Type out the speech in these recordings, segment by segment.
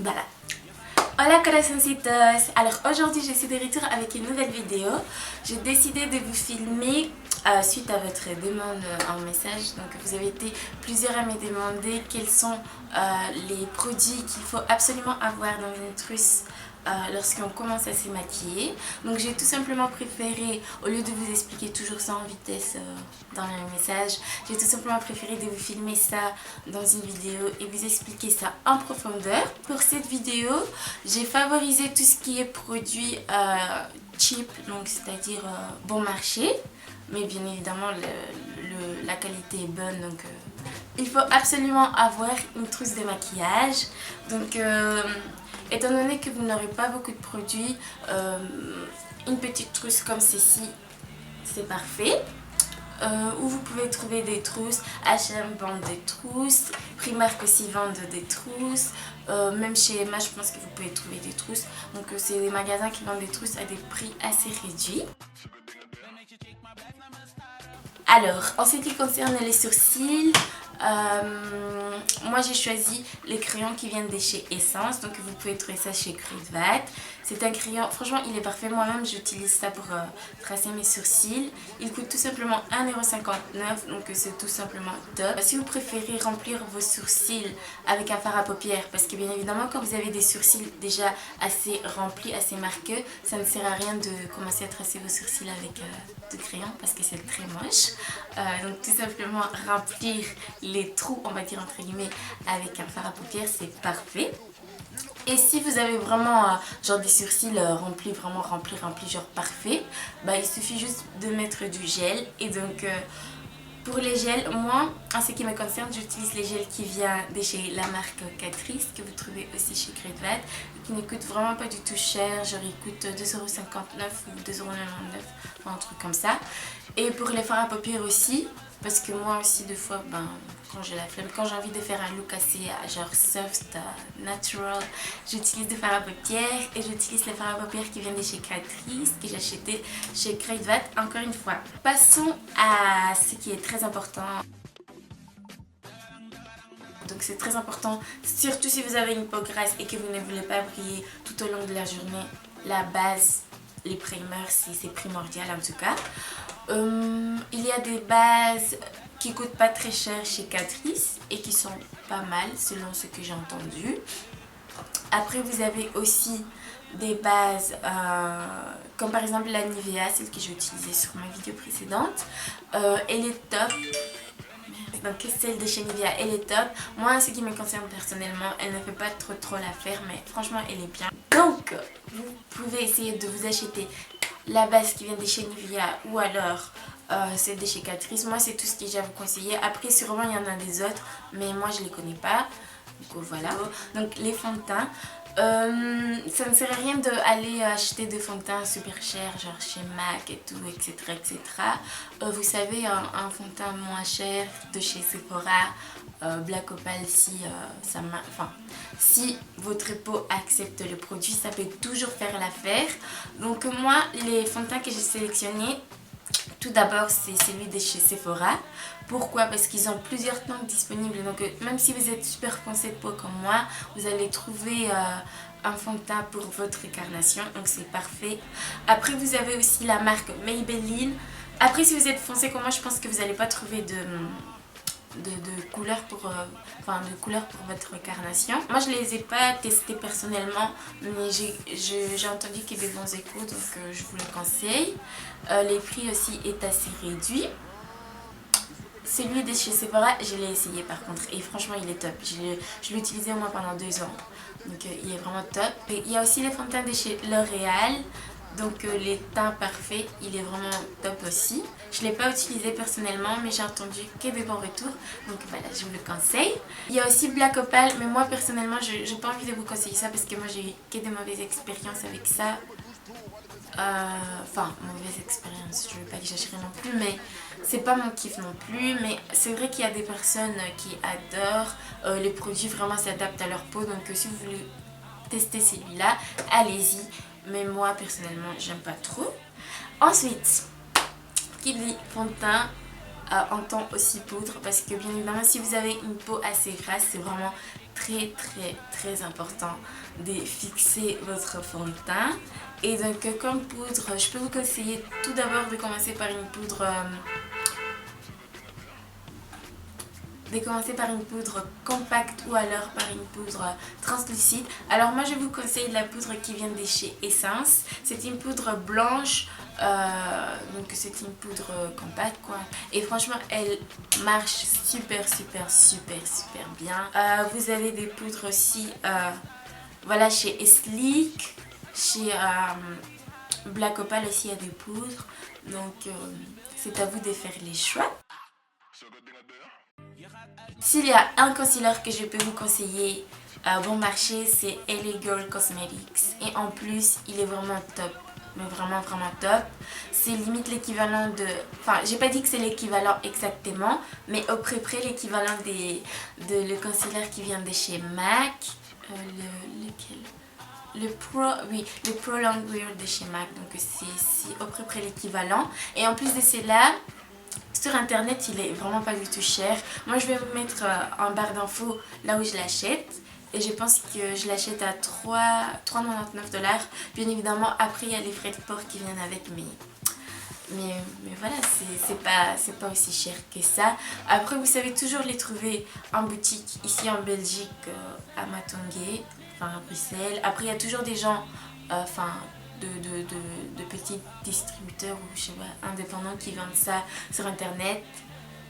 Voilà. Hola corazoncitos. Alors aujourd'hui je suis de retour avec une nouvelle vidéo. J'ai décidé de vous filmer suite à votre demande en message. Donc vous avez été plusieurs à me demander quels sont les produits qu'il faut absolument avoir dans une trousse lorsqu'on commence à se maquiller. Donc j'ai tout simplement préféré, au lieu de vous expliquer toujours ça en vitesse dans le message, j'ai tout simplement préféré de vous filmer ça dans une vidéo et vous expliquer ça en profondeur. Pour cette vidéo, j'ai favorisé tout ce qui est produit cheap, donc c'est-à-dire bon marché, mais bien évidemment la qualité est bonne, donc il faut absolument avoir une trousse de maquillage. Donc étant donné que vous n'aurez pas beaucoup de produits, une petite trousse comme ceci, c'est parfait. Où vous pouvez trouver des trousses, H&M vend des trousses, Primark aussi vendent des trousses, même chez Emma je pense que vous pouvez trouver des trousses. Donc c'est des magasins qui vendent des trousses à des prix assez réduits. Alors en ce qui concerne les sourcils, moi j'ai choisi les crayons qui viennent de chez Essence, donc vous pouvez trouver ça chez Kruidvat. C'est un crayon, franchement il est parfait, moi-même j'utilise ça pour tracer mes sourcils. Il coûte tout simplement 1,59 €, donc c'est tout simplement top. Si vous préférez remplir vos sourcils avec un fard à paupières, parce que bien évidemment quand vous avez des sourcils déjà assez remplis, assez marqués, ça ne sert à rien de commencer à tracer vos sourcils avec du crayon parce que c'est très moche. Donc tout simplement remplir les trous, on va dire entre guillemets, avec un fard à paupières, c'est parfait. Et si vous avez vraiment genre des sourcils remplis, vraiment remplis, genre parfait, bah il suffit juste de mettre du gel. Et donc pour les gels, moi en ce qui me concerne, j'utilise les gels qui viennent de chez la marque Catrice, que vous trouvez aussi chez Kruidvat, qui ne coûtent vraiment pas du tout cher, genre ils coûtent 2,59 € ou 2,99 €, enfin, un truc comme ça. Et pour les fards à paupières aussi, parce que moi aussi des fois, quand j'ai la flemme, quand j'ai envie de faire un look assez genre soft, natural, j'utilise des fards à paupières et j'utilise les fards à paupières qui viennent de chez Catrice, que j'ai acheté chez Kruidvat encore une fois. Passons à ce qui est très important. Donc c'est très important, surtout si vous avez une peau grasse et que vous ne voulez pas briller tout au long de la journée, la base, les primers, c'est primordial en tout cas. Il y a des bases qui coûtent pas très cher chez Catrice et qui sont pas mal selon ce que j'ai entendu. Après vous avez aussi des bases comme par exemple la Nivea, celle que j'ai utilisée sur ma vidéo précédente. Elle est top. Donc celle de chez Nivea, elle est top. Moi en ce qui me concerne personnellement, elle ne fait pas trop l'affaire, mais franchement elle est bien. Donc vous pouvez essayer de vous acheter la base qui vient de chez Nivea ou alors celle de chez Catrice. Moi c'est tout ce que j'ai à vous conseiller. Après sûrement il y en a des autres, mais moi je les connais pas. Donc voilà. Donc les fonds de teint. Ça ne sert à rien d'aller acheter des fonds de teint super chers, genre chez MAC et tout, etc. etc. Vous savez, un fond de teint moins cher de chez Sephora, Black Opal, si votre peau accepte le produit, ça peut toujours faire l'affaire. Donc moi, les fonds de teint que j'ai sélectionnés, tout d'abord c'est celui de chez Sephora. Pourquoi? Parce qu'ils ont plusieurs tons disponibles, donc même si vous êtes super foncé de peau comme moi, vous allez trouver un fond de teint pour votre carnation, donc c'est parfait. Après vous avez aussi la marque Maybelline. Après si vous êtes foncé comme moi, je pense que vous n'allez pas trouver de couleurs pour votre carnation. Moi je les ai pas testés personnellement, mais j'ai entendu qu'il y avait des bons échos, donc je vous le conseille. Les prix aussi est assez réduit. Celui de chez Sephora, je l'ai essayé par contre et franchement il est top. Je l'ai utilisé au moins pendant 2 ans, donc il est vraiment top. Et il y a aussi les fonds de teint de chez L'Oréal. Donc les teints parfaits, il est vraiment top aussi. Je ne l'ai pas utilisé personnellement, mais j'ai entendu que des bons retours. Donc voilà, je vous le conseille. Il y a aussi Black Opal, mais moi personnellement, je n'ai pas envie de vous conseiller ça parce que moi j'ai eu que des mauvaises expériences avec ça. Enfin, mauvaise expérience, je ne veux pas exagérer non plus, mais c'est pas mon kiff non plus. Mais c'est vrai qu'il y a des personnes qui adorent. Les produits vraiment s'adaptent à leur peau, donc si vous voulez tester celui-là, allez-y. Mais moi personnellement j'aime pas trop. Ensuite, qui dit fond de teint entend aussi poudre, parce que bien évidemment si vous avez une peau assez grasse, c'est vraiment très important de fixer votre fond de teint. Et donc comme poudre, je peux vous conseiller tout d'abord de commencer par une poudre compacte ou alors par une poudre translucide. Alors moi je vous conseille la poudre qui vient de chez Essence. C'est une poudre blanche, donc c'est une poudre compacte quoi. Et franchement elle marche super bien. Vous avez des poudres aussi, voilà, chez Eslick, chez Black Opal aussi il y a des poudres. Donc c'est à vous de faire les choix. S'il y a un concealer que je peux vous conseiller bon marché, c'est LA Girl Cosmetics. Et en plus, il est vraiment top. Mais vraiment top. C'est limite l'équivalent de... Enfin, j'ai pas dit que c'est l'équivalent exactement, mais au près l'équivalent de le concealer qui vient de chez MAC. Lequel? Le Pro Longwear de chez MAC. Donc c'est au près l'équivalent. Et en plus de cela... Sur internet, il est vraiment pas du tout cher. Moi, je vais vous mettre en barre d'infos là où je l'achète. Et je pense que je l'achète à 3,99 $. Bien évidemment, après, il y a les frais de port qui viennent avec. Mais voilà, c'est pas aussi cher que ça. Après, vous savez toujours les trouver en boutique ici en Belgique, à Matongué, enfin à Bruxelles. Après, il y a toujours des gens... de petits distributeurs ou je sais pas, indépendants qui vendent ça sur internet.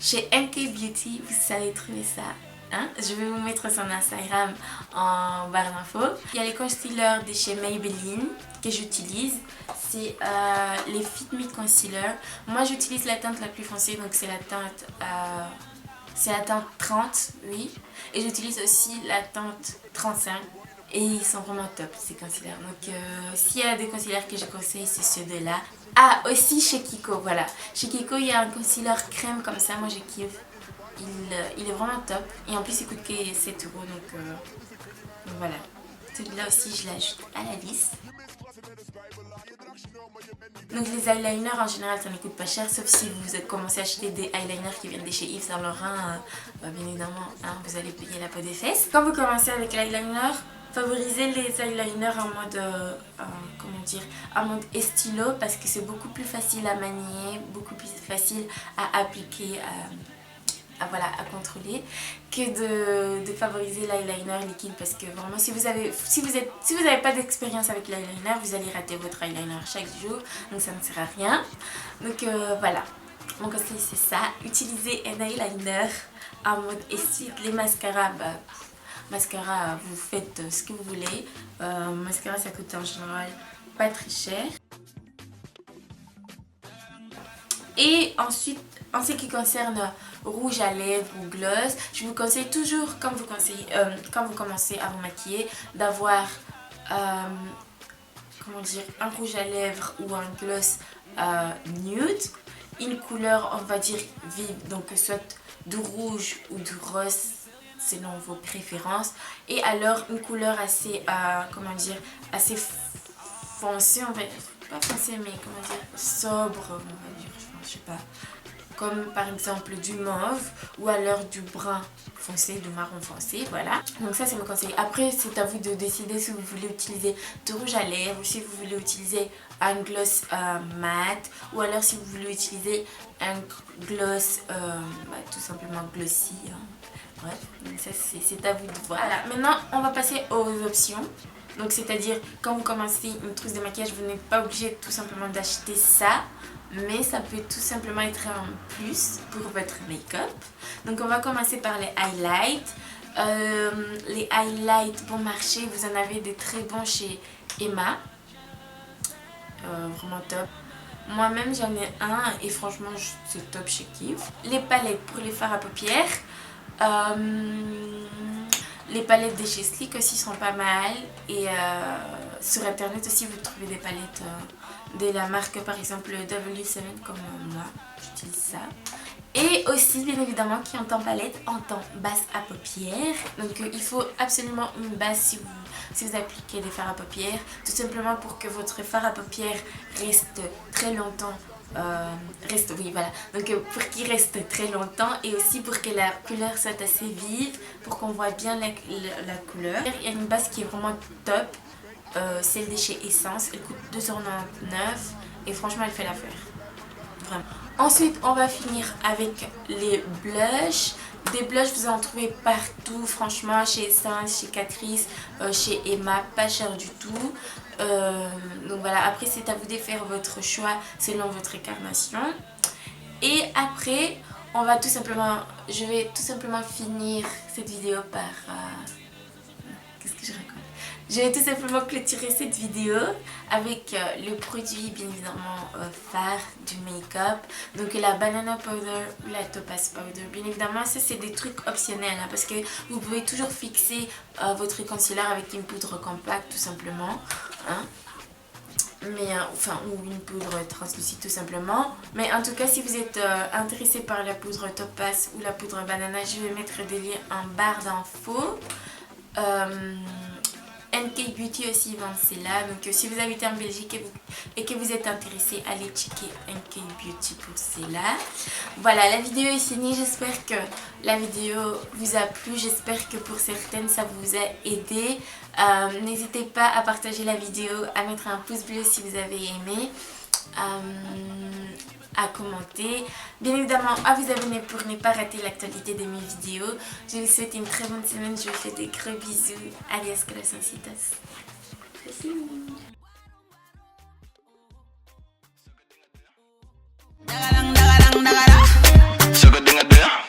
Chez MK Beauty, vous savez trouver ça. Hein? Je vais vous mettre son Instagram en barre d'infos. Il y a les concealers de chez Maybelline que j'utilise. C'est les Fit Me Concealer. Moi j'utilise la teinte la plus foncée, donc c'est la teinte 30, oui. Et j'utilise aussi la teinte 35. Et ils sont vraiment top ces concealers. Donc s'il y a des concealers que je conseille, c'est ceux de là. Ah, aussi chez Kiko, voilà. Chez Kiko, il y a un concealer crème comme ça, moi je kiffe. Il est vraiment top. Et en plus, il coûte que 7 €. Donc voilà. Celui-là aussi, je l'ajoute à la liste. Donc les eyeliners en général ça ne coûte pas cher, sauf si vous commencez à acheter des eyeliners qui viennent de chez Yves Saint Laurent, bien évidemment hein, vous allez payer la peau des fesses. Quand vous commencez avec l'eyeliner, favorisez les eyeliners en mode, comment dire, en mode stylo parce que c'est beaucoup plus facile à manier, beaucoup plus facile à appliquer, voilà, à contrôler que de favoriser l'eyeliner liquide parce que vraiment si vous avez pas d'expérience avec l'eyeliner, vous allez rater votre eyeliner chaque jour, donc ça ne sert à rien. Donc voilà, mon conseil c'est ça, utilisez un eyeliner en mode esthétique. Les mascaras, mascara vous faites ce que vous voulez, mascara ça coûte en général pas très cher. Et ensuite, en ce qui concerne rouge à lèvres ou gloss, je vous conseille toujours, quand vous commencez à vous maquiller, d'avoir comment dire, un rouge à lèvres ou un gloss nude, une couleur on va dire vive, donc soit du rouge ou du rose selon vos préférences, et alors une couleur assez, comment dire, assez foncée, on va pas foncée mais comment dire, sobre, on va dire, je sais pas, comme par exemple du mauve ou alors du brun foncé, du marron foncé, voilà. Donc ça c'est mon conseil. Après c'est à vous de décider si vous voulez utiliser du rouge à lèvres ou si vous voulez utiliser un gloss mat ou alors si vous voulez utiliser un gloss tout simplement glossy. Hein. Bref, donc ça c'est à vous de voir. Voilà, maintenant on va passer aux options. Donc c'est-à-dire quand vous commencez une trousse de maquillage, vous n'êtes pas obligé tout simplement d'acheter ça. Mais ça peut tout simplement être un plus pour votre make-up. Donc on va commencer par les highlights. Les highlights bon marché, vous en avez des très bons chez Emma. Vraiment top. Moi-même j'en ai un et franchement c'est top chez Kif. Les palettes pour les fards à paupières. Les palettes de chez Eslick aussi sont pas mal. Et sur internet aussi vous trouvez des palettes de la marque par exemple W7 comme moi, j'utilise ça. Et aussi bien évidemment qui ont en palette en temps base à paupières. Donc il faut absolument une base si vous appliquez des fards à paupières. Tout simplement pour que votre fard à paupières reste très longtemps reste, oui voilà, donc pour qu'il reste très longtemps et aussi pour que la couleur soit assez vive, pour qu'on voit bien la couleur. Il y a une base qui est vraiment top, celle de chez Essence, elle coûte 2,99 € et franchement elle fait l'affaire, vraiment. Ensuite on va finir avec les blushs. Des blushs vous en trouvez partout, franchement, chez Essence, chez Catrice, chez Emma, pas cher du tout. Donc voilà, après c'est à vous de faire votre choix selon votre incarnation. Et après on va tout simplement, je vais tout simplement finir cette vidéo par qu'est-ce que je raconte, je vais tout simplement clôturer cette vidéo avec le produit bien évidemment phare du make-up, donc la banana powder ou la topaz powder. Bien évidemment ça c'est des trucs optionnels hein, parce que vous pouvez toujours fixer votre concealer avec une poudre compacte tout simplement hein. Mais enfin, ou une poudre translucide tout simplement. Mais en tout cas, si vous êtes intéressé par la poudre topaz ou la poudre banana, je vais mettre des liens en barre d'infos. NK Beauty aussi vend celle-là. Donc si vous habitez en Belgique et que vous êtes intéressé, allez checker NK Beauty pour celle-là. Voilà, la vidéo est finie. J'espère que la vidéo vous a plu. J'espère que pour certaines ça vous a aidé. N'hésitez pas à partager la vidéo, à mettre un pouce bleu si vous avez aimé. À commenter, bien évidemment à vous abonner pour ne pas rater l'actualité de mes vidéos. Je vous souhaite une très bonne semaine, je vous fais des gros bisous, alias corazoncitos. Sugar